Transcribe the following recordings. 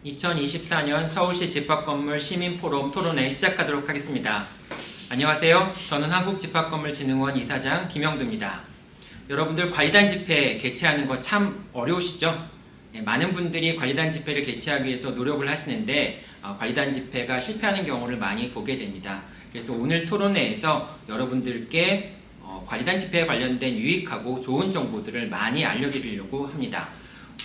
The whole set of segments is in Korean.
2024년 서울시 집합건물 시민포럼 토론회 시작하도록 하겠습니다. 안녕하세요. 저는 한국집합건물진흥원 이사장 김영두입니다. 여러분들 관리단 집회 개최하는 거 참 어려우시죠? 많은 분들이 관리단 집회를 개최하기 위해서 노력을 하시는데 관리단 집회가 실패하는 경우를 많이 보게 됩니다. 그래서 오늘 토론회에서 여러분들께 관리단 집회에 관련된 유익하고 좋은 정보들을 많이 알려드리려고 합니다.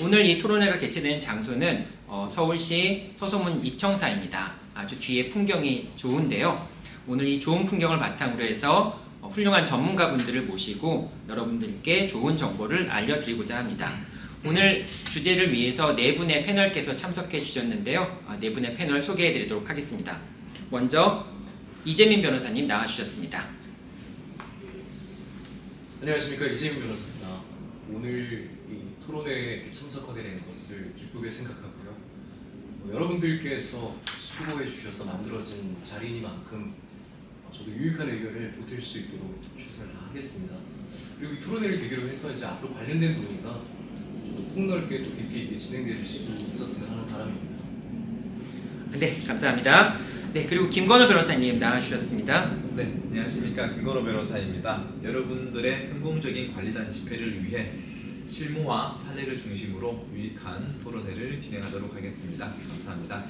오늘 이 토론회가 개최되는 장소는 서울시 서소문 이청사입니다. 아주 뒤에 풍경이 좋은데요. 오늘 이 좋은 풍경을 바탕으로 해서 훌륭한 전문가분들을 모시고 여러분들께 좋은 정보를 알려드리고자 합니다. 오늘 주제를 위해서 네 분의 패널께서 참석해 주셨는데요. 네 분의 패널 소개해 드리도록 하겠습니다. 먼저 이재민 변호사님 나와주셨습니다. 안녕하십니까, 이재민 변호사입니다. 오늘 이 토론회에 참석하게 된 것을 기쁘게 생각하고요. 여러분들께서 수고해 주셔서 만들어진 자리이니만큼 저도 유익한 의견을 보탤 수 있도록 최선을 다하겠습니다. 그리고 이 토론회를 계기로 해서 이제 앞으로 관련된 논의가 폭넓게 또 깊이 있게 진행될 수 있었으면 하는 바람입니다. 네, 감사합니다. 네, 그리고 김건우 변호사님 나와주셨습니다. 네, 안녕하십니까, 김건호 변호사입니다. 여러분들의 성공적인 관리단 집회를 위해 실무와 판례를 중심으로 유익한 토론회를 진행하도록 하겠습니다. 감사합니다.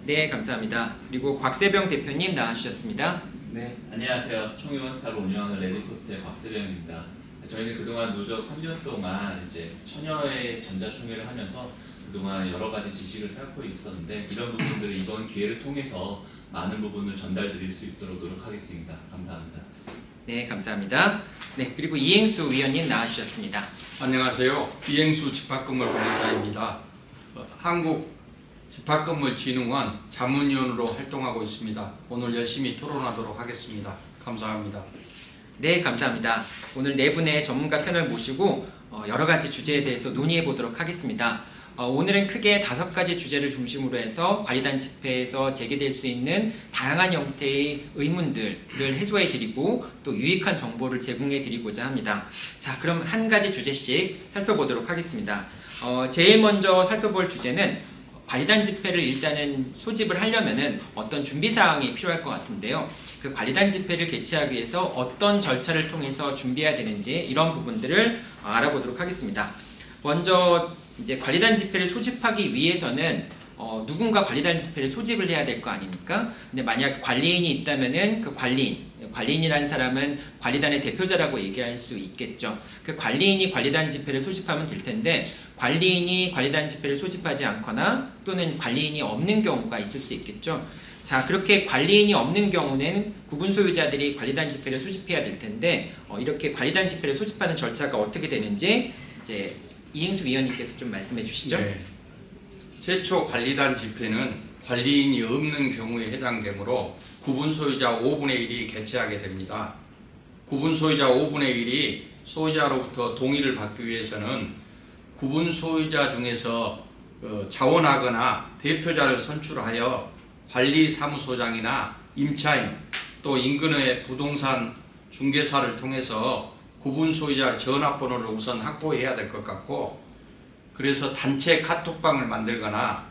네, 감사합니다. 그리고 곽세병 대표님 나와주셨습니다. 네, 안녕하세요. 총의원스타를 운영하는 레드코스트의 곽세병입니다. 저희는 그동안 누적 3년 동안 이제 천여의 전자총회를 하면서 그동안 여러 가지 지식을 쌓고 있었는데 이런 부분들을 이번 기회를 통해서 많은 부분을 전달드릴 수 있도록 노력하겠습니다. 감사합니다. 네, 감사합니다. 네, 그리고 이행수 위원님 나와주셨습니다. 안녕하세요. 이행수 집합건물 변호사입니다. 한국집합건물진흥원 자문위원으로 활동하고 있습니다. 오늘 열심히 토론하도록 하겠습니다. 감사합니다. 네, 감사합니다. 오늘 네 분의 전문가 패널 모시고 여러 가지 주제에 대해서 논의해 보도록 하겠습니다. 오늘은 크게 5가지 주제를 중심으로 해서 관리단 집회에서 제기될 수 있는 다양한 형태의 의문들을 해소해 드리고 또 유익한 정보를 제공해 드리고자 합니다. 자, 그럼 한 가지 주제씩 살펴보도록 하겠습니다. 제일 먼저 살펴볼 주제는 관리단 집회를 일단은 소집을 하려면은 어떤 준비 사항이 필요할 것 같은데요. 그 관리단 집회를 개최하기 위해서 어떤 절차를 통해서 준비해야 되는지 이런 부분들을 알아보도록 하겠습니다. 먼저 이제 관리단 집회를 소집하기 위해서는 누군가 관리단 집회를 소집을 해야 될 거 아닙니까? 근데 만약 관리인이 있다면은 그 관리인이라는 사람은 관리단의 대표자라고 얘기할 수 있겠죠. 그 관리인이 관리단 집회를 소집하면 될 텐데 관리인이 관리단 집회를 소집하지 않거나 또는 관리인이 없는 경우가 있을 수 있겠죠. 자, 그렇게 관리인이 없는 경우는 구분 소유자들이 관리단 집회를 소집해야 될 텐데 이렇게 관리단 집회를 소집하는 절차가 어떻게 되는지 이제 이행수 위원님께서 좀 말씀해 주시죠. 네. 최초 관리단 집회는 관리인이 없는 경우에 해당되므로 구분 소유자 5분의 1이 개최하게 됩니다. 구분 소유자 5분의 1이 소유자로부터 동의를 받기 위해서는 구분 소유자 중에서 자원하거나 대표자를 선출하여 관리사무소장이나 임차인 또 인근의 부동산 중개사를 통해서 구분 소유자 전화번호를 우선 확보해야 될 것 같고, 그래서 단체 카톡방을 만들거나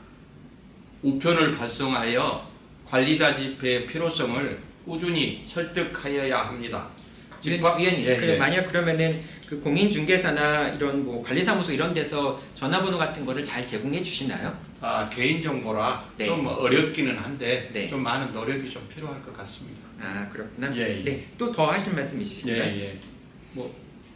우편을 발송하여 관리단 집회의 필요성을 꾸준히 설득하여야 합니다. 위원님, 예. 만약 그러면은 그 공인중개사나 이런 뭐 관리사무소 이런 데서 전화번호 같은 거를 잘 제공해 주시나요? 개인정보라 네. 좀 어렵기는 한데 네. 좀 많은 노력이 좀 필요할 것 같습니다. 아, 그렇구나. 예. 네, 또 더 하실 말씀 있으신가요? 예.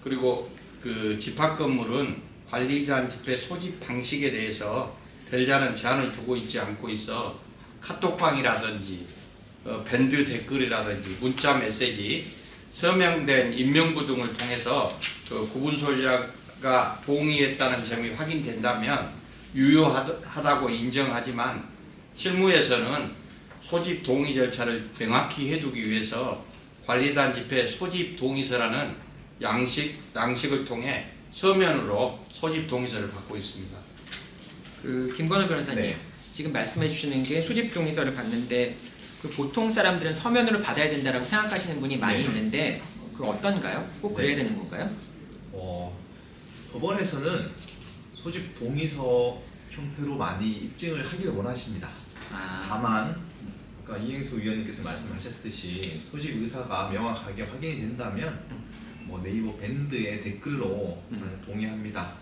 그리고 그 집합건물은 관리단 집회 소집 방식에 대해서 별다른 제한을 두고 있지 않고 있어 카톡방이라든지 밴드 댓글이라든지 문자 메시지, 서명된 임명부 등을 통해서 그 구분 소유자가 동의했다는 점이 확인된다면 유효하다고 인정하지만 실무에서는 소집 동의 절차를 명확히 해두기 위해서 관리단 집회 소집 동의서라는 양식을 통해 서면으로 소집 동의서를 받고 있습니다. 그 김건우 변호사님, 네. 지금 말씀해 주시는 게 소집 동의서를 받는데 그 보통 사람들은 서면으로 받아야 된다라고 생각하시는 분이 많이 네. 있는데 그 어떤가요? 꼭 그래야 되는 건가요? 법원에서는 소집 동의서 형태로 많이 입증을 하기를 원하십니다. 아, 다만 아까 이행수 위원님께서 말씀하셨듯이 소집 의사가 명확하게 확인이 된다면 뭐 네이버 밴드에 댓글로 동의합니다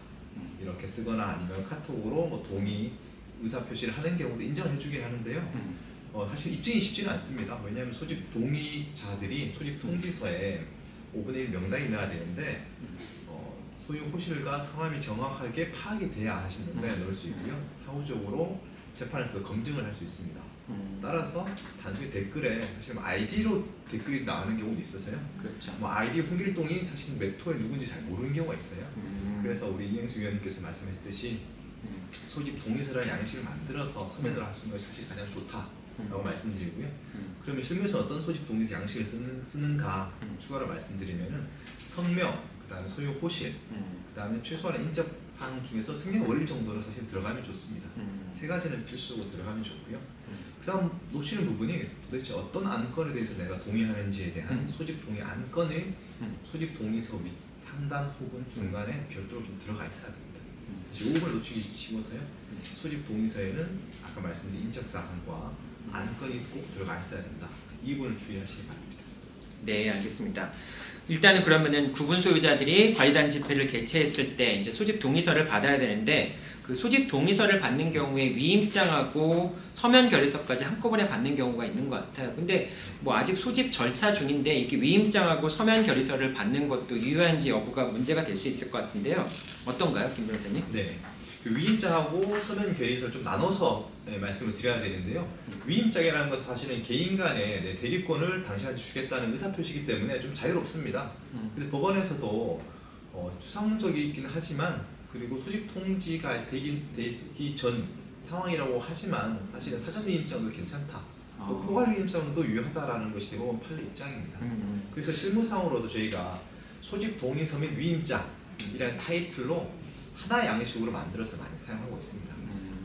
이렇게 쓰거나 아니면 카톡으로 뭐 동의 의사 표시를 하는 경우도 인정을 해주긴 하는데요. 사실 입증이 쉽지는 않습니다. 왜냐하면 소집 동의자들이 소집 통지서에 5분의 1 명단이 나야 되는데 소유 호실과 성함이 정확하게 파악이 돼야 하신 명단에 넣을 수 있고요. 사후적으로 재판에서 검증을 할 수 있습니다. 따라서 단순히 댓글에 사실 뭐 아이디로 댓글이 나오는 경우도 있어서요. 그렇죠. 뭐 아이디 홍길동이 사실 몇 호에 누군지 잘 모르는 경우가 있어요. 그래서 우리 이행수 위원님께서 말씀하셨듯이 소집 동의서라는 양식을 만들어서 서면으로 하시는 것이 사실 가장 좋다라고 말씀드리고요. 그러면 실무에서 어떤 소집 동의서 양식을 쓰는가 추가로 말씀드리면은 성명, 그다음에 소유 호실, 그다음에 최소한 인적 사항 중에서 생년월일 정도는 사실 들어가면 좋습니다. 세 가지는 필수로 들어가면 좋고요. 그다음 놓치는 부분이 도대체 어떤 안건에 대해서 내가 동의하는지에 대한 소집 동의 안건을 소집 동의서 및 상단 혹은 중간에 별도로 좀 들어가 있어야 됩니다. 이 부분을 놓치기 쉬워서요. 소집 동의서에는 아까 말씀드린 인적 사항과 안건이 꼭 들어가 있어야 된다. 이 부분을 주의하시기 바랍니다. 네, 알겠습니다. 일단은 그러면은 구분 소유자들이 관리단 집회를 개최했을 때 이제 소집 동의서를 받아야 되는데 그 소집 동의서를 받는 경우에 위임장하고 서면 결의서까지 한꺼번에 받는 경우가 있는 것 같아요. 근데 뭐 아직 소집 절차 중인데 이렇게 위임장하고 서면 결의서를 받는 것도 유효한지 여부가 문제가 될 수 있을 것 같은데요. 어떤가요, 김 변호사님? 네. 그 위임장하고 서면 결의서를 좀 나눠서 말씀을 드려야 되는데요. 위임장이라는 것은 사실은 개인 간의 대리권을 당신한테 주겠다는 의사표시이기 때문에 좀 자유롭습니다. 근데 법원에서도 추상적이긴 하지만 그리고 소집 통지가 되기 전 상황이라고 하지만 사실은 사전 위임장도 괜찮다. 또 포괄 위임장도 유효하다라는 것이 대법원 판례 입장입니다. 그래서 실무상으로도 저희가 소집 동의서 및 위임장이라는 타이틀로 하나의 양식으로 만들어서 많이 사용하고 있습니다.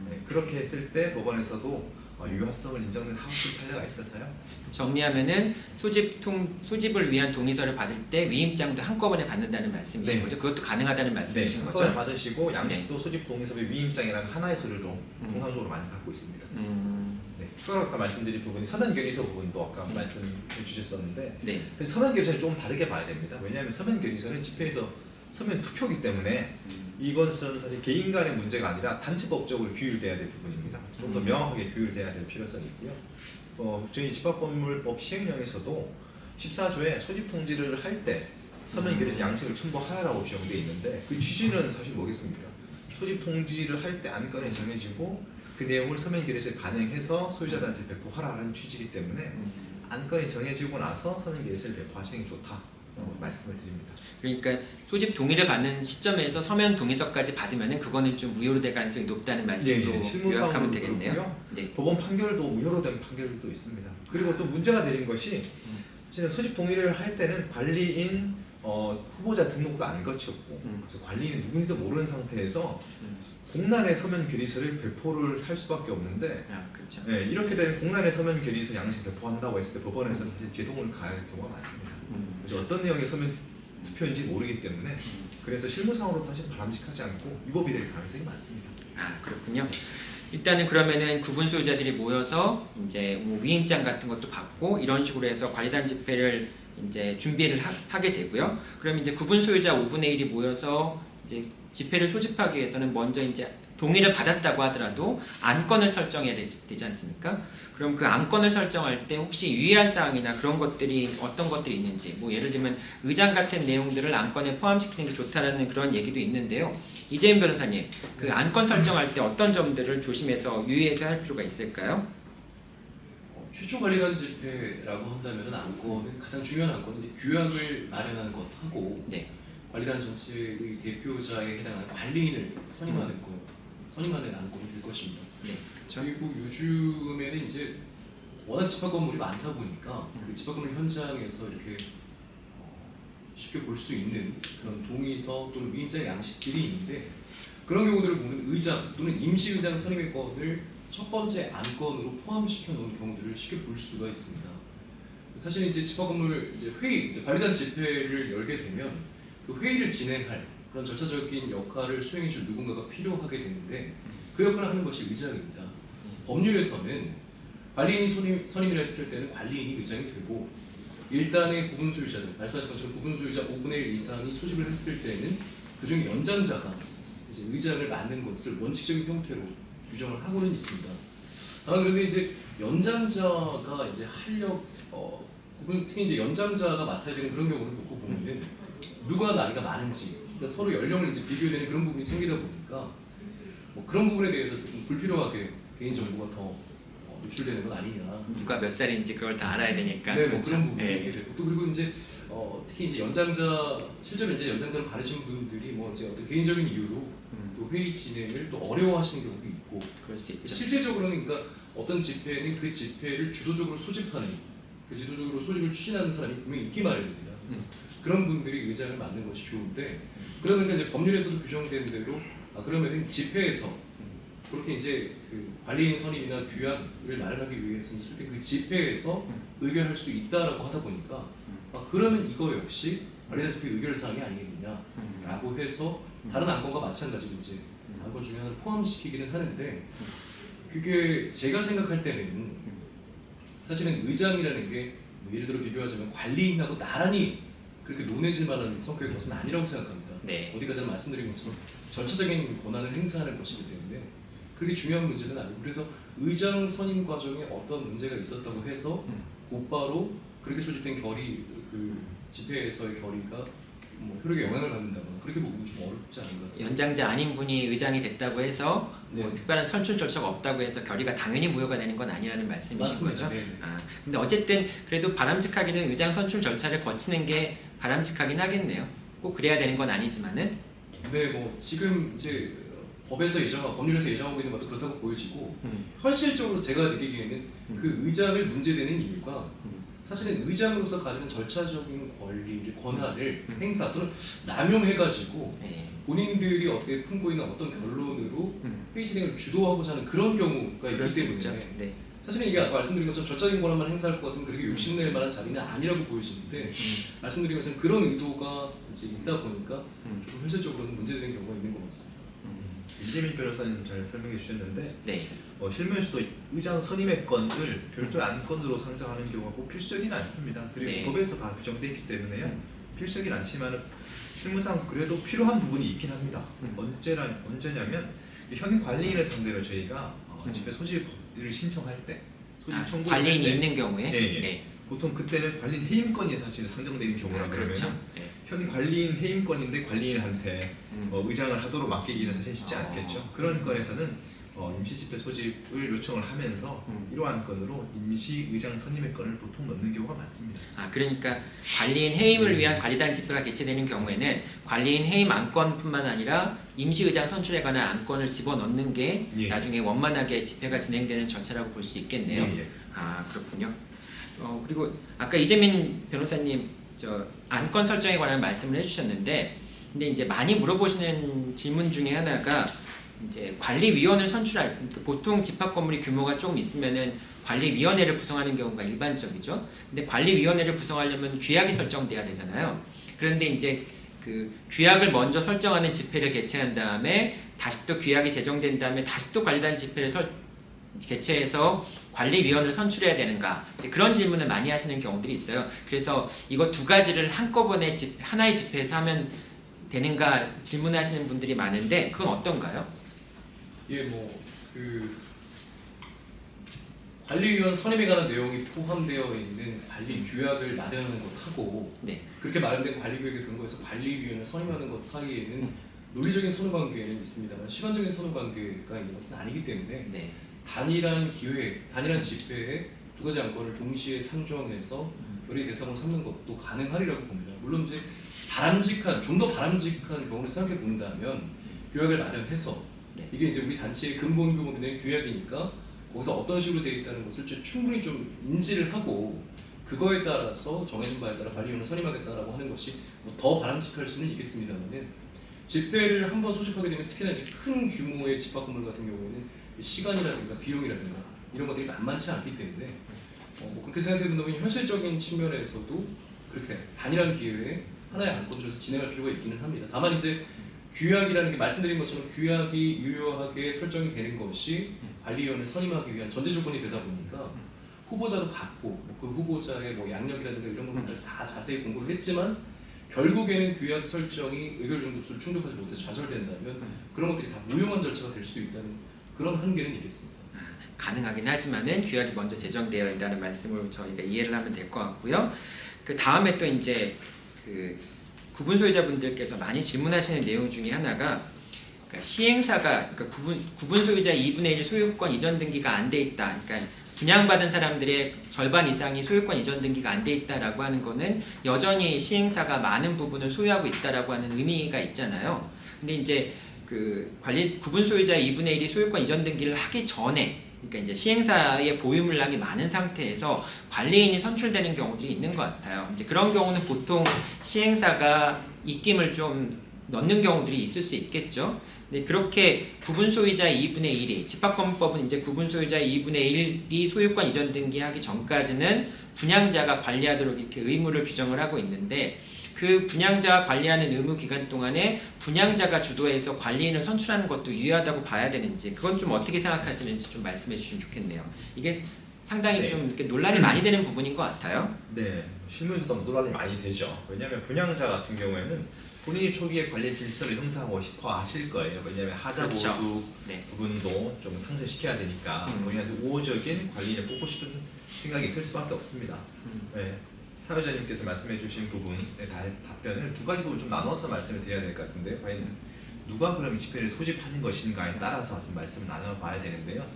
네, 그렇게 했을 때 법원에서도 유효성을 인정된 하우스 판례가 있어서요. 정리하면은 소집을 위한 동의서를 받을 때 위임장도 한꺼번에 받는다는 말씀이신 네. 거죠? 그것도 가능하다는 말씀이신 네, 거죠? 한꺼번에 받으시고 양식도 소집 동의서 및 위임장이라는 하나의 서류로 통상적으로 많이 갖고 있습니다. 네. 추가로 아까 말씀드린 부분이 서면 결의서 부분도 아까 말씀해 주셨었는데 네. 서면 결의서는 조금 다르게 봐야 됩니다. 왜냐하면 서면 결의서는 집회에서 서면 투표이기 때문에 이것은 사실 개인 간의 문제가 아니라 단체법적으로 규율돼야 될 부분입니다. 좀 더 명확하게 규율돼야 될 필요성이 있고요. 저희 집합건물법 시행령에서도 14조에 소집 통지를 할 때 서면 결의서 양식을 첨부하라고 규정되어 있는데 그 취지는 사실 뭐겠습니까? 소집 통지를 할 때 안건이 정해지고 그 내용을 서면 결의서에 반영해서 소유자들한테 배포하라는 취지이기 때문에 안건이 정해지고 나서 서면 결의서를 배포하시는 게 좋다라고 말씀을 드립니다. 그러니까 소집 동의를 받는 시점에서 서면 동의서까지 받으면은 그거는 좀 무효로 될 가능성이 높다는 말씀으로 요약하면 되겠네요. 그렇고요. 네. 법원 판결도 무효로 된 판결도 있습니다. 그리고 또 문제가 되는 것이 사실은 소집 동의를 할 때는 관리인 후보자 등록도 안 거쳤고 그래서 관리인이 누군지도 모르는 상태에서 공란의 서면 결의서를 배포를 할 수밖에 없는데 그렇죠. 네, 이렇게 된 공란의 서면 결의서 양식 배포한다고 했을 때 법원에서 사실 제동을 가할 경우가 많습니다. 그래서 어떤 내용의 서면 투표인지 모르기 때문에 그래서 실무상으로 사실 바람직하지 않고 위법이 될 가능성이 많습니다. 그렇군요. 일단은 그러면은 구분 소유자들이 모여서 이제 뭐 위임장 같은 것도 받고 이런 식으로 해서 관리단 집회를 이제 준비를 하게 되고요. 그럼 이제 구분 소유자 5분의 1이 모여서 이제 집회를 소집하기 위해서는 먼저 이제 동의를 받았다고 하더라도 안건을 설정해야 되지 않습니까? 그럼 그 안건을 설정할 때 혹시 유의할 사항이나 그런 것들이 어떤 것들이 있는지 뭐 예를 들면 의장 같은 내용들을 안건에 포함시키는 게 좋다라는 그런 얘기도 있는데요. 이재윤 변호사님, 그 안건 설정할 때 어떤 점들을 조심해서 유의해서 할 필요가 있을까요? 최초 관리단 집회라고 한다면 안건은 가장 중요한 안건은 이제 규약을 마련하는 것하고 네. 관리단 전체의 대표자에 해당하는 관리인을 선임하는 안건이 될 것입니다. 네. 그리고 요즘에는 이제 워낙 집합 건물이 많다 보니까 그 집합 건물 현장에서 이렇게 쉽게 볼 수 있는 그런 동의서 또는 위임장 양식들이 있는데 그런 경우들을 보면 의장 또는 임시의장 선임의 건을 첫 번째 안건으로 포함시켜 놓은 경우들을 쉽게 볼 수가 있습니다. 사실 이제 집합 건물 이제 회의, 이제 관리단 집회를 열게 되면 그 회의를 진행할 그런 절차적인 역할을 수행해줄 누군가가 필요하게 되는데 그 역할을 하는 것이 의장입니다. 그래서 법률에서는 관리인이 선임이라 했을 때는 관리인이 의장이 되고 일단의 구분 소유자들, 말씀하신 것처럼 구분 소유자 5분의 1 이상이 소집을 했을 때는 그중에 연장자가 이제 의장을 맡는 것을 원칙적인 형태로 규정을 하고는 있습니다. 그런데 이제 연장자가 이제 특히 이제 연장자가 맡아야 되는 그런 경우를 놓고 보면은 누가 나이가 많은지 그러니까 서로 연령을 이제 비교되는 그런 부분이 생기다 보니까 뭐 그런 부분에 대해서 조금 불필요하게 개인 정보가 더 노출되는 건 아니냐. 누가 몇 살인지 그걸 다 알아야 되니까. 네, 뭐 그렇죠? 그런 부분이 예. 있게 되고 또 그리고 이제 특히 이제 실제로 이제 연장자를 바르신 분들이 뭐 이제 어떤 개인적인 이유로 또 회의 진행을 또 어려워하시는 경우도 있고 그럴 수 있죠. 실질적으로는 그러니까 어떤 집회는 그 집회를 주도적으로 소집하는 그 주도적으로 소집을 추진하는 사람이 분명히 있기 마련입니다. 그래서 그런 분들이 의장을 맡는 것이 좋은데 그러니까 이제 법률에서도 규정된 대로 그러면은 집회에서 그렇게 이제 그 관리인 선임이나 규약을 마련하기 위해서 그 집회에서 의결할 수 있다라고 하다 보니까 그러면 이거 역시 관리단 집회 의결 사항이 아니겠느냐라고 해서 다른 안건과 마찬가지로 이제 안건 중에 하나를 포함시키기는 하는데 그게 제가 생각할 때는 사실은 의장이라는 게 예를 들어 비교하자면 관리인하고 나란히 그렇게 논해질 만한 성격의 것은 아니라고 생각합니다. 네. 어디 가서 말씀드린 것처럼 절차적인 권한을 행사하는 것이기 때문에 그렇게 중요한 문제는 아니고 그래서 의장 선임 과정에 어떤 문제가 있었다고 해서 곧바로 그렇게 소집된 그 집회에서의 결의가 뭐 효력에 영향을 받는다거나 그렇게 보기는 좀 어렵지 않은가 같습니다. 연장자 아닌 분이 의장이 됐다고 해서 뭐 네. 특별한 선출 절차가 없다고 해서 결의가 당연히 무효가 되는 건 아니라는 말씀이신 맞습니다. 거죠? 네. 근데 어쨌든 그래도 바람직하기는 의장 선출 절차를 거치는 게 바람직하긴 하겠네요. 꼭 그래야 되는 건 아니지만은. 네, 뭐 지금 이제 법률에서 예정하고 있는 것도 그렇다고 보여지고 현실적으로 제가 느끼기에는 그 의장을 문제되는 이유가 사실은 의장으로서 가지는 절차적인 권한을 행사 또는 남용해가지고 네. 본인들이 어떻게 품고 있는 어떤 결론으로 회의 진행을 주도하고자 하는 그런 경우가 그럴 있기 수 있죠. 때문에 네. 사실은 이게 아까 말씀드린 것처럼 절차적인 권한만 행사할 것 같으면 그렇게 욕심낼 만한 자리는 아니라고 보여지는데 말씀드린 것처럼 그런 의도가 이제 있다 보니까 좀 현실적으로는 문제되는 경우가 있는 것 같습니다. 이재민 변호사님 잘 설명해 주셨는데 네. 실무에서도 의장 선임의 건을 별도의 안건으로 상정하는 경우가 꼭 필수적이진 않습니다. 그리고 네. 법에서 다 규정되어 있기 때문에요. 필수적이진 않지만 실무상 그래도 필요한 부분이 있긴 합니다. 언제냐면 현임 관리인을 상대로 저희가 집회 소집을 신청할 때 소집 청구를 관리인이 할 때, 있는 경우에. 예, 예. 네. 보통 그때는 관리인 해임권이 사실 상정되는 경우라 그러면 그렇죠. 네. 현임 관리인 해임권인데 관리인한테 의장을 하도록 맡기기는 사실 쉽지 않겠죠. 그런 건에서는 임시 집회 소집을 요청을 하면서 이러한 건으로 임시 의장 선임의 건을 보통 넣는 경우가 많습니다. 그러니까 관리인 해임을 위한 관리단 집회가 개최되는 경우에는 관리인 해임 안건뿐만 아니라 임시의장 선출에 관한 안건을 집어넣는 게 예. 나중에 원만하게 집회가 진행되는 절차라고 볼 수 있겠네요. 예. 그렇군요. 그리고 아까 이재민 변호사님 안건 설정에 관한 말씀을 해주셨는데, 근데 이제 많이 물어보시는 질문 중에 하나가 이제 관리위원을 선출할, 보통 집합 건물이 규모가 조금 있으면은 관리위원회를 구성하는 경우가 일반적이죠. 근데 관리위원회를 구성하려면 규약이 설정돼야 되잖아요. 그런데 이제 그 규약을 먼저 설정하는 집회를 개최한 다음에 다시 또 규약이 제정된 다음에 다시 또 관리단 집회를 개최해서 관리위원을 선출해야 되는가, 이제 그런 질문을 많이 하시는 경우들이 있어요. 그래서 이거 두 가지를 한꺼번에 하나의 집회에서 하면 되는가 질문하시는 분들이 많은데 그건 어떤가요? 예, 관리위원 선임에 관한 내용이 포함되어 있는 관리 규약을 마련하는 것하고 네. 그렇게 마련된 관리 규약에 근거해서 관리위원을 선임하는 것 사이에는 논리적인 선후관계는 있습니다만 시간적인 선후관계가 있는 것은 아니기 때문에 네. 단일한 집회에 두 가지 안건을 동시에 상정해서 결의 대상으로 삼는 것도 가능하리라고 봅니다. 물론 이제 좀 더 바람직한 경우를 생각해 본다면 규약을 마련해서 이게 이제 우리 단체의 근본 규모는 규약이니까 거기서 어떤 식으로 되어 있다는 것을 충분히 좀 인지를 하고 그거에 따라서 정해진 바에 따라 관리위원을 선임하겠다라고 하는 것이 더 바람직할 수는 있겠습니다만 집회를 한번 소집하게 되면 특히나 이제 큰 규모의 집합 건물 같은 경우에는 시간이라든가 비용이라든가 이런 것들이 만만치 않기 때문에 그렇게 생각해 본다면 현실적인 측면에서도 그렇게 단일한 기회에 하나의 안건으로서 진행할 필요가 있기는 합니다. 다만 이제 규약이라는 게 말씀드린 것처럼 규약이 유효하게 설정이 되는 것이 관리위원을 선임하기 위한 전제 조건이 되다 보니까 후보자도 받고 그 후보자의 뭐 양력이라든가 이런 것들까지 다 자세히 공부를 했지만 결국에는 규약 설정이 의결 정도수를 충족하지 못해서 좌절된다면 그런 것들이 다 무용한 절차가 될 수 있다는 그런 한계는 있겠습니다. 가능하긴 하지만은 규약이 먼저 제정되어 있다는 말씀으로 저희가 이해를 하면 될 것 같고요. 그 다음에 또 이제 그 구분 소유자분들께서 많이 질문하시는 내용 중에 하나가 그러니까 시행사가 그러니까 구분 소유자 2분의 1 소유권 이전 등기가 안 돼 있다. 그러니까 분양받은 사람들의 절반 이상이 소유권 이전 등기가 안 돼 있다라고 하는 거는 여전히 시행사가 많은 부분을 소유하고 있다라고 하는 의미가 있잖아요. 근데 이제 그 구분 소유자 2분의 1이 소유권 이전 등기를 하기 전에 그러니까 이제 시행사의 보유물량이 많은 상태에서 관리인이 선출되는 경우들이 있는 것 같아요. 이제 그런 경우는 보통 시행사가 입김을 좀 넣는 경우들이 있을 수 있겠죠. 근데 그렇게 구분 소유자 2분의 1이 집합건법은 이제 구분 소유자 2분의 1이 소유권 이전 등기하기 전까지는 분양자가 관리하도록 이렇게 의무를 규정을 하고 있는데 그 분양자가 관리하는 의무 기간 동안에 분양자가 주도해서 관리인을 선출하는 것도 유효하다고 봐야 되는지 그건 좀 어떻게 생각하시는지 좀 말씀해 주시면 좋겠네요. 이게 상당히 네. 좀 이렇게 논란이 많이 되는 부분인 것 같아요. 네, 실무에서도 논란이 많이 되죠. 왜냐하면 분양자 같은 경우에는 본인이 초기에 관리 질서를 형성하고 싶어 하실 거예요. 왜냐하면 하자 보수 그렇죠. 네. 부분도 좀 상쇄시켜야 되니까 본인한테 우호적인 관리인을 뽑고 싶은 생각이 있을 수밖에 없습니다. 네. 사회자님께서 말씀해주신 부분의 답변을 두 가지 부분 좀 나눠서 말씀을 드려야 될 것 같은데 과연 누가 그럼 집회를 소집하는 것인가에 따라서 좀 말씀을 나눠봐야 되는데요.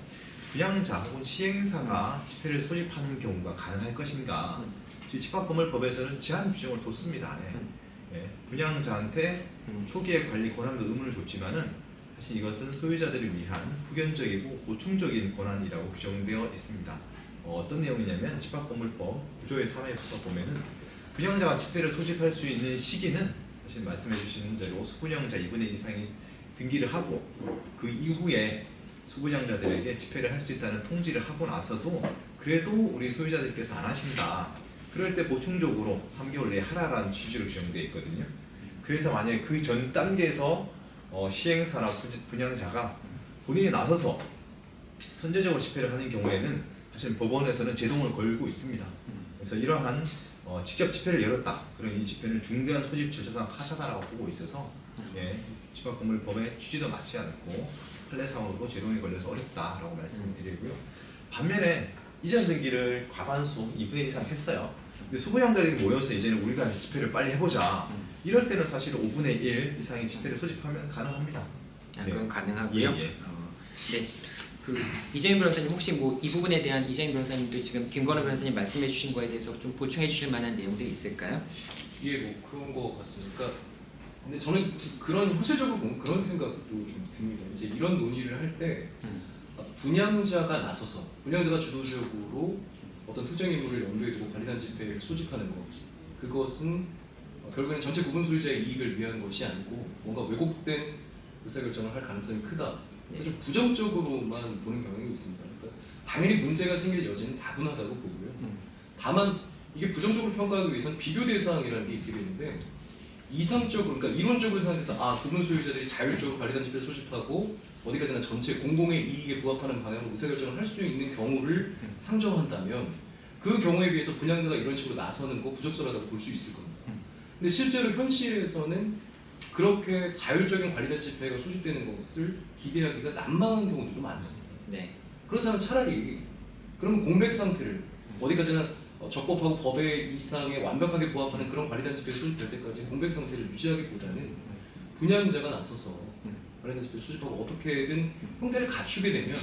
분양자 혹은 시행사가 집회를 소집하는 경우가 가능할 것인가? 집합건물법에서는 제한 규정을 뒀습니다. 네. 분양자한테 초기에 관리 권한과 의무를 줬지만은 사실 이것은 소유자들을 위한 부견적이고 보충적인 권한이라고 규정되어 있습니다. 어떤 내용이냐면 집합건물법 구조의 3에서 보면은 분양자가 집회를 소집할 수 있는 시기는 사실 말씀해주신 대로 수분양자 2분의 1 이상이 등기를 하고 그 이후에 수분양자들에게 집회를 할 수 있다는 통지를 하고 나서도 그래도 우리 소유자들께서 안 하신다. 그럴 때 보충적으로 3개월 내에 하라라는 취지로 규정되어 있거든요. 그래서 만약에 그 전 단계에서 시행사나 분양자가 본인이 나서서 선제적으로 집회를 하는 경우에는 사실 법원에서는 제동을 걸고 있습니다. 그래서 이러한 직접 집회를 열었다. 그럼 이 집회는 중대한 소집 절차상 하자다라고 보고 있어서 집합건물법의 취지도 맞지 않고 판례상으로도 제동이 걸려서 어렵다라고 말씀을 드리고요. 반면에 이전 등기를 과반수 2분의 1 이상 했어요. 근데 수부양들이 모여서 이제는 우리가 집회를 빨리 해보자. 이럴 때는 사실 5분의 1 이상의 집회를 소집하면 가능합니다. 그건 가능하고요. 예, 예. 네. 그 이재민 변호사님 혹시 뭐 이 부분에 대한 이재민 변호사님도 지금 김건호 변호사님 말씀해 주신 거에 대해서 좀 보충해 주실 만한 내용들이 있을까요? 이게 뭐 그런 거 같습니까? 근데 저는 그런 현실적으로 보면 그런 생각도 좀 듭니다. 이제 이런 논의를 할 때 분양자가 나서서 분양자가 주도적으로 어떤 특정 인물을 염두에 두고 관리단 집회를 소집하는 것 그것은 결국에는 전체 구분 소유자의 이익을 위한 것이 아니고 뭔가 왜곡된 의사결정을 할 가능성이 크다. 좀 부정적으로만 보는 경향이 있습니다. 그러니까 당연히 문제가 생길 여지는 다분하다고 보고요. 다만 이게 부정적으로 평가하기 위해서는 비교 대상이라는 게 있게 되는데 이상적으로 그러니까 이론적으로 생각해서 구분 소유자들이 자율적으로 관리단 집회를 소집하고 어디까지나 전체 공공의 이익에 부합하는 방향으로 의사결정을 할 수 있는 경우를 상정한다면 그 경우에 비해서 분양자가 이런 식으로 나서는 거 부적절하다고 볼 수 있을 겁니다. 근데 실제로 현실에서는 그렇게 자율적인 관리단 집회가 소집되는 것을 기대하기가 난망한 경우들도 많습니다. 네. 그렇다면 차라리 그러면 공백 상태를 어디까지나 적법하고 법의 이상에 완벽하게 부합하는 그런 관리단 집회 소집될 때까지 공백 상태를 유지하기보다는 분양자가 나서서 관리단 집회 소집하고 어떻게든 형태를 갖추게 되면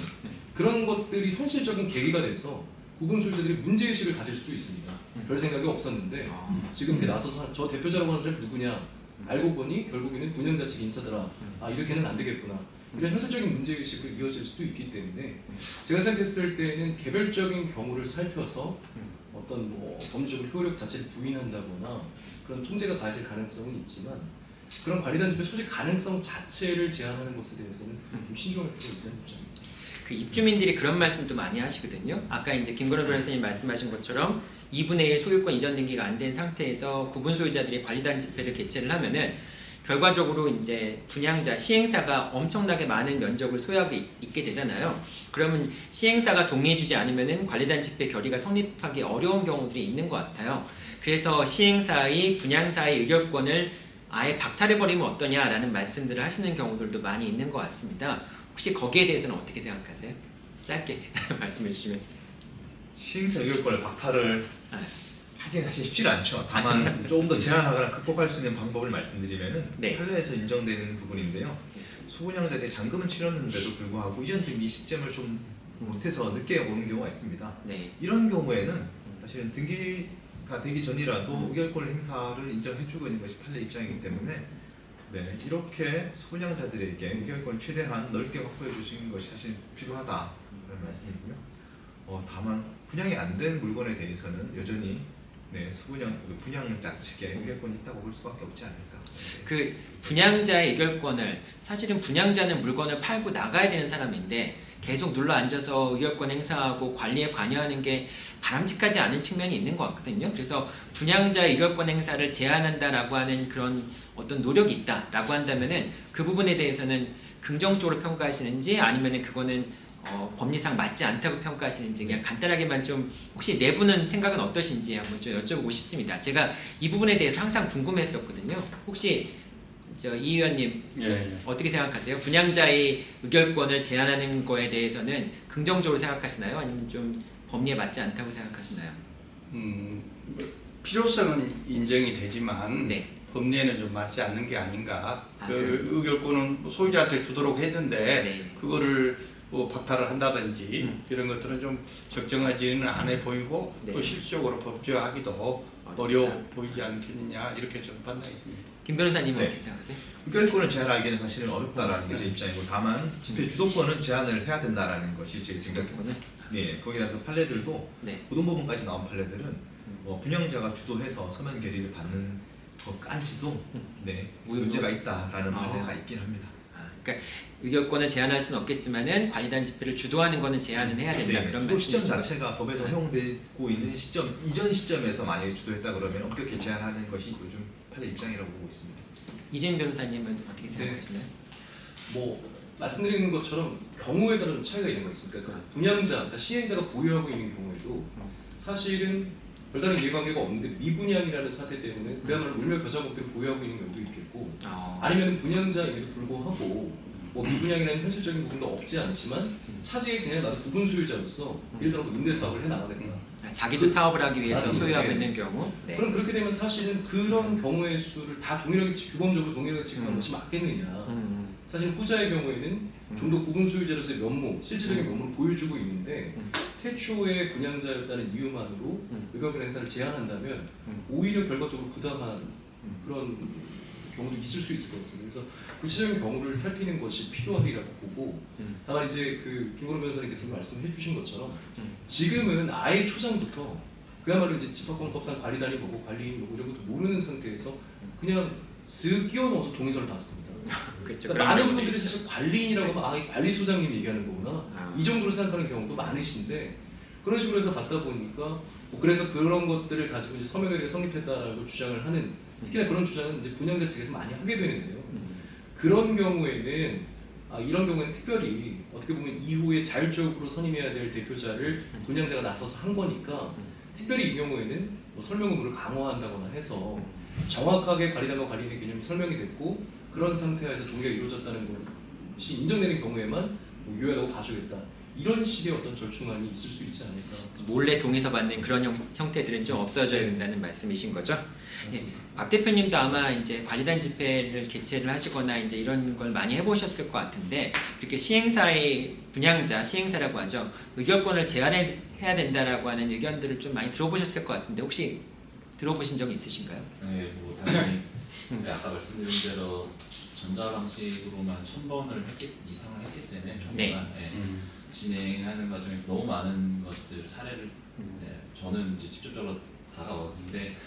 그런 것들이 현실적인 계기가 돼서 구분 소유자들이 문제의식을 가질 수도 있습니다. 별 생각이 없었는데 지금 이렇게 나서서 저 대표자라고 하는 사람이 누구냐 알고 보니 결국에는 분양자 측 인사더라. 이렇게는 안 되겠구나. 이런 현실적인 문제의식으로 이어질 수도 있기 때문에 제가 생각했을 때는 개별적인 경우를 살펴서 어떤 뭐 법률적으로 효력 자체를 부인한다거나 그런 통제가 가해질 가능성은 있지만 그런 관리단 집회 소집 가능성 자체를 제한하는 것에 대해서는 좀 신중할 필요가 있다는 입장입니다. 그 입주민들이 그런 말씀도 많이 하시거든요. 아까 이제 김건호 변호사님 말씀하신 것처럼 2분의 1 소유권 이전 등기가 안 된 상태에서 구분 소유자들이 관리단 집회를 개최를 하면은 결과적으로 이제 분양자, 시행사가 엄청나게 많은 면적을 소유하고 있게 되잖아요. 그러면 시행사가 동의해주지 않으면은 관리단 집회 결의가 성립하기 어려운 경우들이 있는 것 같아요. 그래서 시행사의 분양사의 의결권을 아예 박탈해버리면 어떠냐라는 말씀들을 하시는 경우들도 많이 있는 것 같습니다. 혹시 거기에 대해서는 어떻게 생각하세요? 짧게 말씀해 주시면. 시행사 의결권을 박탈을 아. 하긴 사실 쉽지가 않죠. 다만 조금 더 제한하거나 극복할 수 있는 방법을 말씀드리면은 네. 판례에서 인정되는 부분인데요. 수분양자들이 잔금은 치렀는데도 불구하고 이전 등기 시점을 좀 못해서 늦게 오는 경우가 있습니다. 네. 이런 경우에는 사실은 등기가 되기 전이라도 의결권 행사를 인정해주고 있는 것이 판례 입장이기 때문에 네, 이렇게 수분양자들에게 의결권을 최대한 넓게 확보해 주시는 것이 사실 필요하다는 말씀이고요. 다만 분양이 안 된 물건에 대해서는 여전히 네, 분양자 측에 의결권이 있다고 볼 수밖에 없지 않을까. 네. 그 분양자의 의결권을 사실은 분양자는 물건을 팔고 나가야 되는 사람인데 계속 눌러 앉아서 의결권 행사하고 관리에 관여하는 게 바람직하지 않은 측면이 있는 것 같거든요. 그래서 분양자의 의결권 행사를 제한한다라고 하는 그런 어떤 노력이 있다라고 한다면은 그 부분에 대해서는 긍정적으로 평가하시는지 아니면은 그거는 법리상 맞지 않다고 평가하시는지 그냥 간단하게만 좀 혹시 내부는 생각은 어떠신지 한번 좀 여쭤보고 싶습니다. 제가 이 부분에 대해서 항상 궁금했었거든요. 혹시 이 의원님 예. 어떻게 생각하세요? 분양자의 의결권을 제한하는 거에 대해서는 긍정적으로 생각하시나요? 아니면 좀 법리에 맞지 않다고 생각하시나요? 필요성은 인정이 되지만 네. 법리에는 좀 맞지 않는 게 아닌가. 아, 그 의결권은 뭐 소유자한테 주도록 했는데 네. 그거를 뭐 박탈을 한다든지 이런 것들은 좀 적정하지는 않아 보이고 네. 또 실질적으로 법제화하기도 어려워 보이지 않겠느냐 이렇게 좀 판단이 듭니다. 김 변호사님은 네. 어떻게 생각하세요? 의결권을 제한하기는 사실은 어렵다라는 게 제 입장이고 다만 집회 주도권은 제한을 해야 된다라는 것이 제 생각입니다. 의결권을? 네, 거기라서 판례들도 네. 고등법원까지 나온 판례들은 분양자가 주도해서 서면 결의를 받는 것까지도 네, 문제가 있다라는 판례가 있긴 합니다. 그러니까 의결권을 제한할 수는 없겠지만은 관리단 집회를 주도하는 거는 제한은 해야 된다 네, 그런 주도 시점 말씀이신 거죠? 자체가 법에서 허용되고 있는 시점 이전 시점에서 만약에 주도했다 그러면 엄격히 제한하는 것이 요즘 판례 입장이라고 보고 있습니다. 이재민 변호사님은 어떻게 생각하시나요? 뭐 말씀드리는 것처럼 경우에 따른 차이가 있는 거 있습니까? 그러니까 분양자, 그러니까 시행자가 보유하고 있는 경우에도 사실은 별다른 이해관계가 없는데 미분양이라는 사태 때문에 그야말로 물멸겨자목들을 보유하고 있는 경우도 있겠고 아니면 분양자임에도 불구하고 뭐 미분양이라는 현실적인 부분도 없지 않지만 차지에 그냥 나도 부분 소유자로서 예를 들어 뭐 임대 사업을 해 나가겠다. 자기도 사업을 하기 위해서 맞습니다. 소유하고 네. 있는 경우. 네. 그럼 그렇게 되면 사실은 그런 경우의 수를 다 동일하게 규범적으로 동일하게 지급하는 것이 맞겠느냐? 사실 후자의 경우에는 좀 더 구분 소유자로서의 면모, 실질적인 면모를 보여주고 있는데 태초에 분양자였다는 이유만으로 의결권 행사를 제한한다면 오히려 결과적으로 부당한 그런 경우도 있을 수 있을 것 같습니다. 그래서 구체적인 경우를 살피는 것이 필요하리라고 보고 다만 이제 그 김건우 변호사님께서 말씀해 주신 것처럼 지금은 아예 초장부터 그야말로 이제 집합공법상 관리단이 뭐고 관리인이 뭐고 이런 것도 모르는 상태에서 그냥 쓱 끼워 넣어서 동의서를 받습니다. 그렇죠. 그러니까 그런 많은 경우들이 분들이 사실 관리인이라고 하면 아, 이 관리소장님 얘기하는 거구나 이 정도로 생각하는 경우도 많으신데 그런 식으로 해서 받다 보니까 뭐 그래서 그런 것들을 가지고 이제 서명결의가 성립했다라고 주장을 하는 특히나 그런 주장은 이제 분양자 측에서 많이 하게 되는데요. 그런 경우에는 이런 경우에는 특별히 어떻게 보면 이후에 자율적으로 선임해야 될 대표자를 분양자가 나서서 한 거니까 특별히 이 경우에는 뭐 설명 의무를 강화한다거나 해서 정확하게 관리단과 관리인의 개념이 설명이 됐고 그런 상태에서 동의가 이루어졌다는 것이 인정되는 경우에만 뭐 유효하다고 봐주겠다. 이런 식의 어떤 절충안이 있을 수 있지 않을까. 몰래 동의서 받는 그런 형태들은 좀 없어져야 된다는 말씀이신 거죠? 네. 박 대표님도 아마 이제 관리단 집회를 개최를 하시거나 이제 이런 걸 많이 해보셨을 것 같은데 이렇게 시행사의 분양자, 시행사라고 하죠. 의결권을 제한해야 된다라고 하는 의견들을 좀 많이 들어보셨을 것 같은데 혹시 들어보신 적 있으신가요? 네, 뭐 당연히 아까 말씀드린 대로 전자 방식으로만 1000번을 이상을 했기 때문에 종류가 진행하는 과정에서 너무 많은 것들 사례를 저는 이제 직접적으로 다가왔는데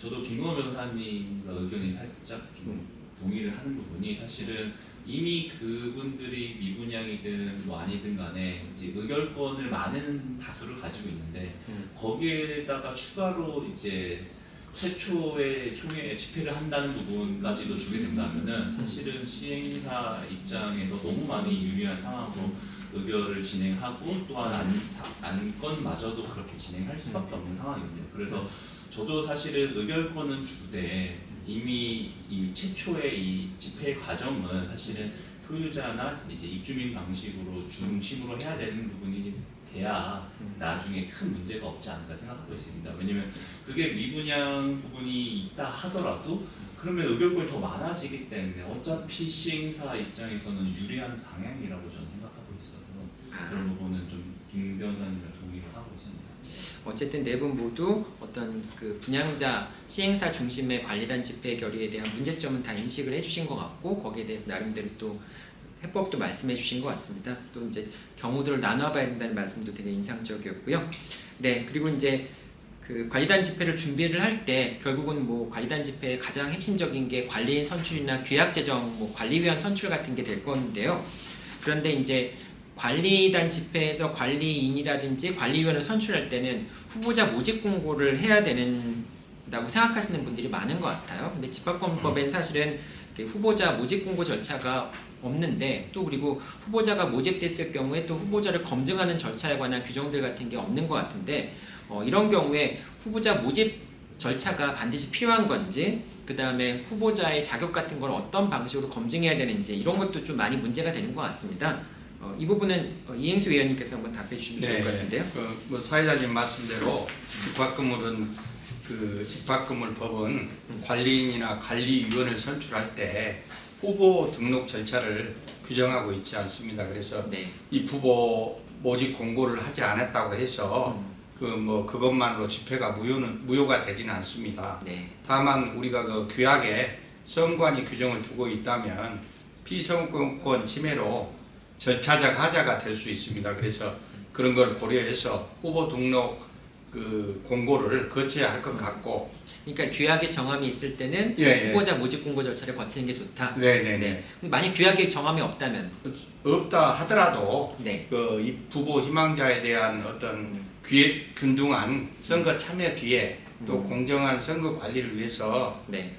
저도 김건우 변호사님과 의견이 살짝 좀 동의를 하는 부분이 사실은 이미 그분들이 미분양이든 뭐 아니든 간에 이제 의결권을 많은 다수를 가지고 있는데 거기에다가 추가로 이제 최초의 총회 집회를 한다는 부분까지도 주게 된다면은 사실은 시행사 입장에서 너무 많이 유리한 상황으로 의결을 진행하고 또한 안건마저도 그렇게 진행할 수밖에 없는 상황입니다. 그래서 저도 사실은 의결권은 주되 이미 이 최초의 이 집회 과정은 사실은 소유자나 이제 입주민 방식으로 중심으로 해야 되는 부분이 돼야 나중에 큰 문제가 없지 않을까 생각하고 있습니다. 왜냐면 그게 미분양 부분이 있다 하더라도 그러면 의결권이 더 많아지기 때문에 어차피 시행사 입장에서는 유리한 방향이라고 저는 생각하고 있어서 그런 부분은 좀 김 변호사님과 동의를 하고 있습니다. 어쨌든 네 분 모두 어떤 그 분양자 시행사 중심의 관리단 집회 결의에 대한 문제점은 다 인식을 해주신 것 같고 거기에 대해서 나름대로 또 해법도 말씀해 주신 것 같습니다. 또 이제 경우들을 나눠봐야 된다는 말씀도 되게 인상적이었고요. 네, 그리고 이제 그 관리단 집회를 준비를 할 때 결국은 뭐 관리단 집회의 가장 핵심적인 게 관리인 선출이나 규약 제정, 뭐 관리위원 선출 같은 게 될 건데요. 그런데 이제 관리단 집회에서 관리인이라든지 관리위원을 선출할 때는 후보자 모집 공고를 해야 된다고 생각하시는 분들이 많은 것 같아요. 근데 집합권법엔 사실은 후보자 모집 공고 절차가 없는데 또 그리고 후보자가 모집됐을 경우에 또 후보자를 검증하는 절차에 관한 규정들 같은 게 없는 것 같은데 이런 경우에 후보자 모집 절차가 반드시 필요한 건지 그 다음에 후보자의 자격 같은 걸 어떤 방식으로 검증해야 되는지 이런 것도 좀 많이 문제가 되는 것 같습니다. 이 부분은 이행수 위원님께서 한번 답해 주시면 좋을 것 같은데요. 뭐 사회자님 말씀대로 집합건물법은 관리인이나 관리위원을 선출할 때 후보 등록 절차를 규정하고 있지 않습니다. 그래서 네. 이 후보 모집 공고를 하지 않았다고 해서 그것만으로 집회가 무효가 되지는 않습니다. 네. 다만 우리가 그 규약에 선관위 규정을 두고 있다면 피선거권 침해로 절차적 하자가 될 수 있습니다. 그래서 그런 걸 고려해서 후보 등록 그 공고를 거쳐야 할 것 같고, 그러니까 규약의 정함이 있을 때는 후보자 모집 공고 절차를 거치는 게 좋다. 네네네. 만약 규약의 정함이 없다면 없다 하더라도 네. 이 후보 희망자에 대한 어떤 균등한 선거 참여 뒤에 또 공정한 선거 관리를 위해서 네.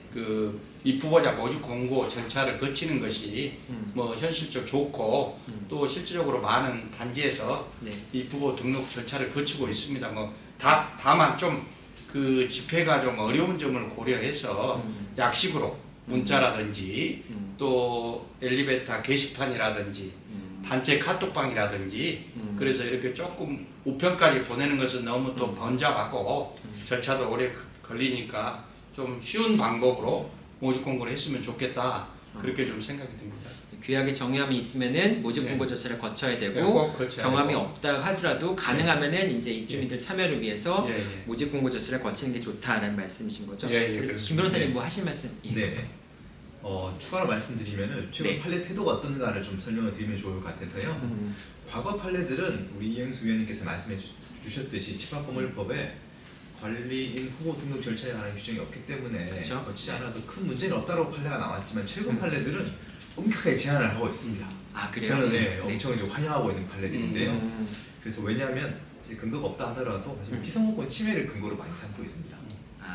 이 후보자 모집 공고 절차를 거치는 것이 뭐 현실적으로 좋고 또 실질적으로 많은 단지에서 네. 이 후보 등록 절차를 거치고 있습니다. 뭐 다만 좀 그 집회가 좀 어려운 점을 고려해서 약식으로 문자라든지 또 엘리베이터 게시판이라든지 단체 카톡방이라든지 그래서 이렇게 조금 우편까지 보내는 것은 너무 또 번잡하고 절차도 오래 걸리니까 좀 쉬운 방법으로 모집 공고를 했으면 좋겠다 그렇게 좀 생각이 듭니다. 규약의 정함이 있으면은 모집 공고 절차를 거쳐야 되고 정함이 없다 하더라도 가능하면은 이제 입주민들 참여를 위해서 모집 공고 절차를 거치는 게 좋다라는 말씀이신 거죠? 김 변호사님 뭐 하실 말씀? 네. 추가로 말씀드리면은 최근 판례 태도가 어떤가를 좀 설명을 드리면 좋을 것 같아서요. 과거 판례들은 우리 이행수 위원님께서 말씀해 주셨듯이 집합건물법에 관리인 후보 등록 절차에 관한 규정이 없기 때문에 그렇죠? 거치지 않아도 큰 문제는 없다고 판례가 나왔지만 최근 판례들은 엄격하게 제한을 하고 있습니다. 아 그래요? 저는 엄청 이제 환영하고 있는 판례들인데요. 그래서 왜냐하면 이제 근거가 없다 하더라도 사실 피선거권 침해를 근거로 많이 삼고 있습니다.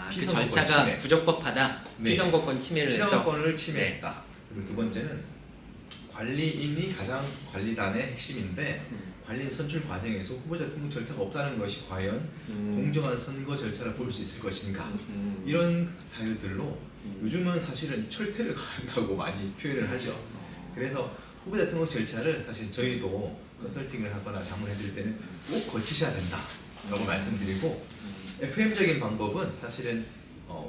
그 피선거권 절차가 침해. 부적법하다. 네. 피선거권 침해를 해서 피선거권을 침해했다. 그리고 두 번째는 관리인이 가장 관리단의 핵심인데 관리인 선출 과정에서 후보자 등록 절차가 없다는 것이 과연 공정한 선거 절차를 볼 수 있을 것인가 이런 사유들로 요즘은 사실은 철퇴를 가한다고 많이 표현을 하죠. 그래서 후보자 등록 절차를 사실 저희도 컨설팅을 하거나 자문해 드릴 때는 꼭 거치셔야 된다라고 말씀드리고 FM적인 방법은 사실은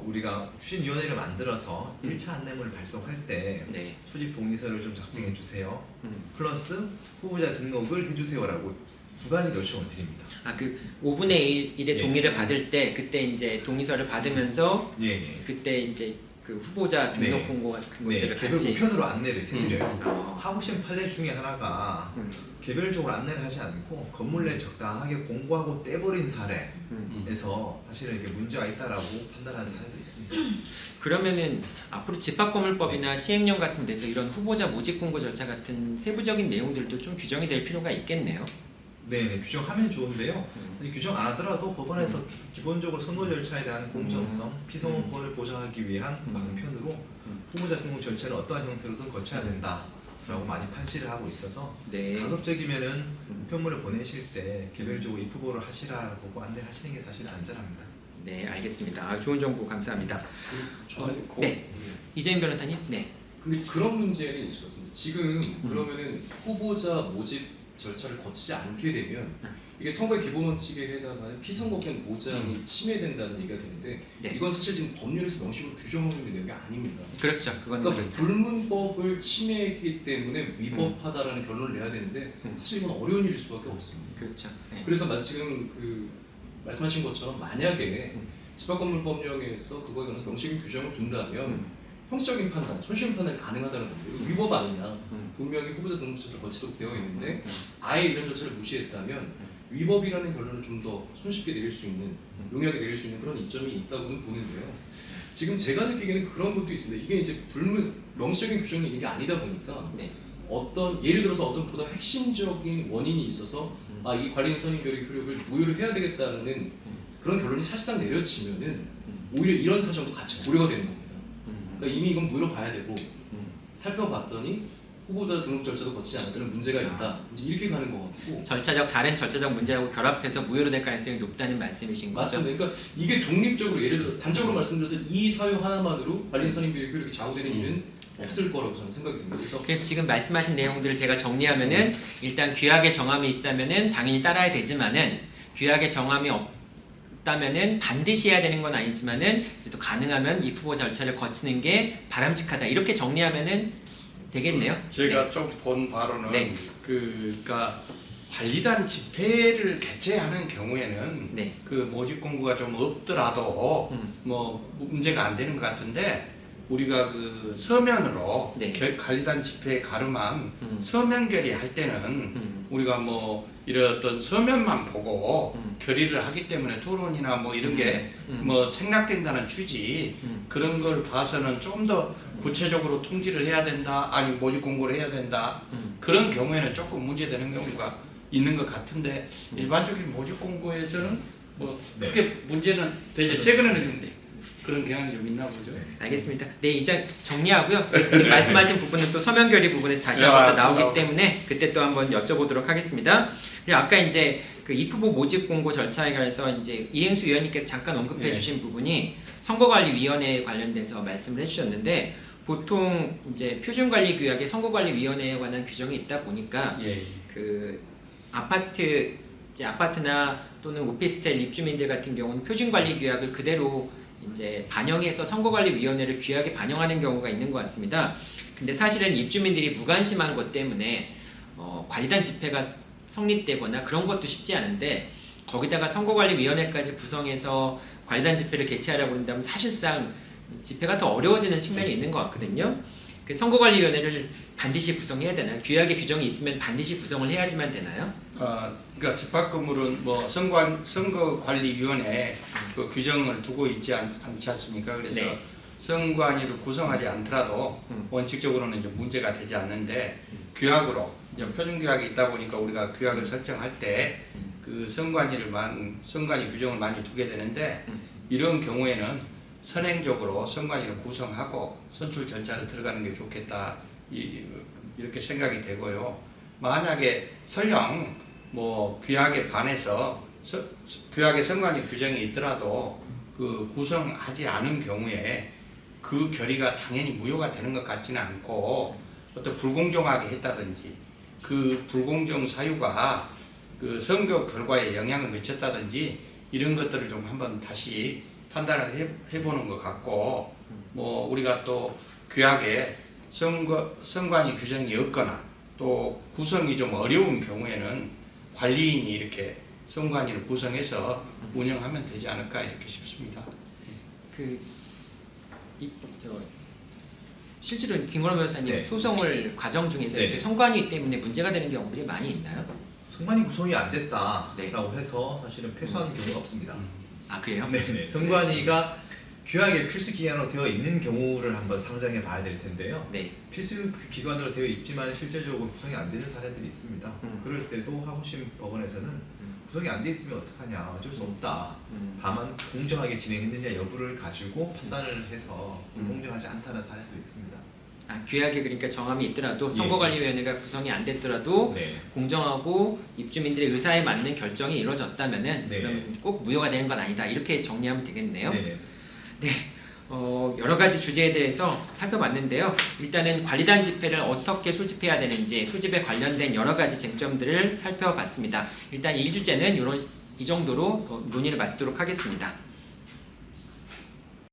우리가 추진위원회를 만들어서 1차 안내문을 발송할 때 네. 소집 동의서를 좀 작성해 주세요. 플러스 후보자 등록을 해주세요라고 두 가지 요청을 드립니다. 그 5분의 1의 동의를 받을 때 그때 이제 동의서를 받으면서 그때 이제 그 후보자 등록 공고 같은 것들을 개별 같이 우편으로 안내를 해드려요. 하고 싶은 판례 중에 하나가 개별적으로 안내를 하지 않고 건물 내 적당하게 공고하고 떼버린 사례에서 사실은 이게 문제가 있다라고 판단하는 사례도 있습니다. 그러면은 앞으로 집합건물법이나 시행령 같은 데서 이런 후보자 모집 공고 절차 같은 세부적인 내용들도 좀 규정이 될 필요가 있겠네요. 네, 규정하면 좋은데요. 이 규정 안 하더라도 법원에서 기본적으로 선거 절차에 대한 공정성, 피선거를 보장하기 위한 방편으로 후보자 선거 절차를 어떠한 형태로든 거쳐야 된다라고 많이 판시를 하고 있어서 네. 가급적이면은 편물을 보내실 때 개별적으로 입후보를 하시라고 안내하시는 게 사실 안전합니다. 네, 알겠습니다. 아, 좋은 정보 감사합니다. 저는 네. 이재인 변호사님. 네. 근데 그런 문제는 있을 것 같습니다. 지금 그러면은 후보자 모집 절차를 거치지 않게 되면 이게 선거의 기본 원칙에 해당하는 피선거권 보장이 침해된다는 얘기가 되는데 네. 이건 사실 지금 법률에서 명식으로 규정하고 있는 내용이 아닙니다. 그렇죠. 그건 그러니까 그렇죠. 불문법을 침해했기 때문에 위법하다라는 결론을 내야 되는데 사실 이건 어려운 일일 수밖에 없습니다. 그렇죠. 네. 그래서 지금 그 말씀하신 것처럼 만약에 집합건물법령에서 그거에 관해서 명식인 규정을 둔다면 형식적인 판단, 손쉬운 판단이 가능하다는 겁니다. 이거 위법 아니냐? 분명히 후보자 등록 절차를 거치도록 되어 있는데 아예 이런 절차를 무시했다면 위법이라는 결론을 좀 더 손쉽게 내릴 수 있는, 용이하게 내릴 수 있는 그런 이점이 있다고는 보는데요. 지금 제가 느끼기에는 그런 것도 있습니다. 이게 이제 명시적인 규정이 있는 게 아니다 보니까 네. 어떤 예를 들어서 어떤 보다 핵심적인 원인이 있어서 이 관리인 선임 결의 효력을 무효를 해야 되겠다는 그런 결론이 사실상 내려지면은 오히려 이런 사정도 같이 고려가 되는 겁니다. 그러니까 이미 이건 무효로 봐야 되고 살펴봤더니 후보자 등록 절차도 거치지 않았다는 문제가 있다. 이제 이렇게 가는 것 같고. 다른 절차적 문제하고 결합해서 무효로 될 가능성이 높다는 말씀이신 거죠? 맞습니다. 그러니까 이게 독립적으로 예를 들어 단적으로 말씀드려서 이 사유 하나만으로 관리인 선임 결의 효력이 좌우되는 일은 없을 거라고 저는 생각이 듭니다. 그래서 지금 말씀하신 내용들을 제가 정리하면은 일단 규약의 정함이 있다면은 당연히 따라야 되지만은 규약의 정함이 없다면은 반드시 해야 되는 건 아니지만은 그래도 가능하면 이 후보 절차를 거치는 게 바람직하다 이렇게 정리하면은 되겠네요. 제가 좀 본 바로는 네. 그러니까 관리단 집회를 개최하는 경우에는 네. 그 모집 공고가 좀 없더라도 뭐 문제가 안 되는 것 같은데 우리가 그 서면으로 네. 관리단 집회에 가름한 서면 결의할 때는 우리가 뭐 이런 어떤 서면만 보고 결의를 하기 때문에 토론이나 뭐 이런 게 뭐 생략된다는 취지 그런 걸 봐서는 좀 더 구체적으로 통지를 해야 된다 아니 모집 공고를 해야 된다 그런 경우에는 조금 문제되는 경우가 있는 것 같은데 일반적인 모집 공고에서는 뭐 크게 문제는 되죠. 최근에는 좀 그런 경향이 좀 있나 보죠. 알겠습니다. 네, 이제 정리하고요. 지금 말씀하신 부분은 또 서면 결의 부분에서 다시 한번 또 나오기 때문에 그때 또 한번 여쭤보도록 하겠습니다. 그리고 아까 이제 그 입후보 모집 공고 절차에 관해서 이제 이행수 위원님께서 잠깐 언급해 주신 부분이 선거관리위원회에 관련돼서 말씀을 해주셨는데 보통 이제 표준관리규약에 선거관리위원회에 관한 규정이 있다 보니까 그 아파트나 또는 오피스텔 입주민들 같은 경우는 표준관리규약을 그대로 이제 반영해서 선거관리위원회를 규약에 반영하는 경우가 있는 것 같습니다. 근데 사실은 입주민들이 무관심한 것 때문에 관리단 집회가 성립되거나 그런 것도 쉽지 않은데 거기다가 선거관리위원회까지 구성해서 관리단 집회를 개최하려고 한다면 사실상 집회가 더 어려워지는 측면이 있는 것 같거든요. 그 선거관리위원회를 반드시 구성해야 되나요? 규약의 규정이 있으면 반드시 구성을 해야지만 되나요? 그러니까 집합건물은 뭐 선거관리위원회 그 규정을 두고 있지 않지 않습니까? 그래서 네. 선관위를 구성하지 않더라도 원칙적으로는 이제 문제가 되지 않는데 규약으로 이제 표준규약이 있다 보니까 우리가 규약을 설정할 때 그 선관위 규정을 많이 두게 되는데 이런 경우에는 선행적으로 선관위를 구성하고 선출 절차를 들어가는 게 좋겠다 이렇게 생각이 되고요. 만약에 설령 뭐 규약에 반해서 규약에 선관위 규정이 있더라도 그 구성하지 않은 경우에 그 결의가 당연히 무효가 되는 것 같지는 않고 어떤 불공정하게 했다든지 그 불공정 사유가 그 선거 결과에 영향을 미쳤다든지 이런 것들을 좀 한번 다시 판단을 해보는 것 같고 뭐 우리가 또 규약에 선관위 규정이 없거나 또 구성이 좀 어려운 경우에는 관리인이 이렇게 선관위를 구성해서 운영하면 되지 않을까 이렇게 싶습니다. 실제로 김건호 변호사님 네. 소송을 과정 중에서 네. 이렇게 선관위 때문에 문제가 되는 경우들이 많이 있나요? 선관위 구성이 안 됐다라고 네. 해서 사실은 패소하는 경우가 없습니다. 아 그래요? 네네. 선관위가 규약에 필수 기관으로 되어 있는 경우를 한번 상정해 봐야 될 텐데요. 네. 필수 기관으로 되어 있지만 실제적으로 구성이 안 되는 사례들이 있습니다. 음. 그럴 때도 하고심 법원에서는 구성이 안 돼 있으면 어떡하냐, 어쩔 수 없다. 다만 공정하게 진행했느냐 여부를 가지고 판단을 해서 공정하지 않다는 사례도 있습니다. 규약에 그러니까 정함이 있더라도 예. 선거관리위원회가 구성이 안 됐더라도 네. 공정하고 입주민들의 의사에 맞는 결정이 이루어졌다면은 네. 그러면 꼭 무효가 되는 건 아니다 이렇게 정리하면 되겠네요. 네. 여러 가지 주제에 대해서 살펴봤는데요. 일단은 관리단 집회를 어떻게 소집해야 되는지 소집에 관련된 여러 가지 쟁점들을 살펴봤습니다. 일단 이 주제는 이 정도로 논의를 마치도록 하겠습니다.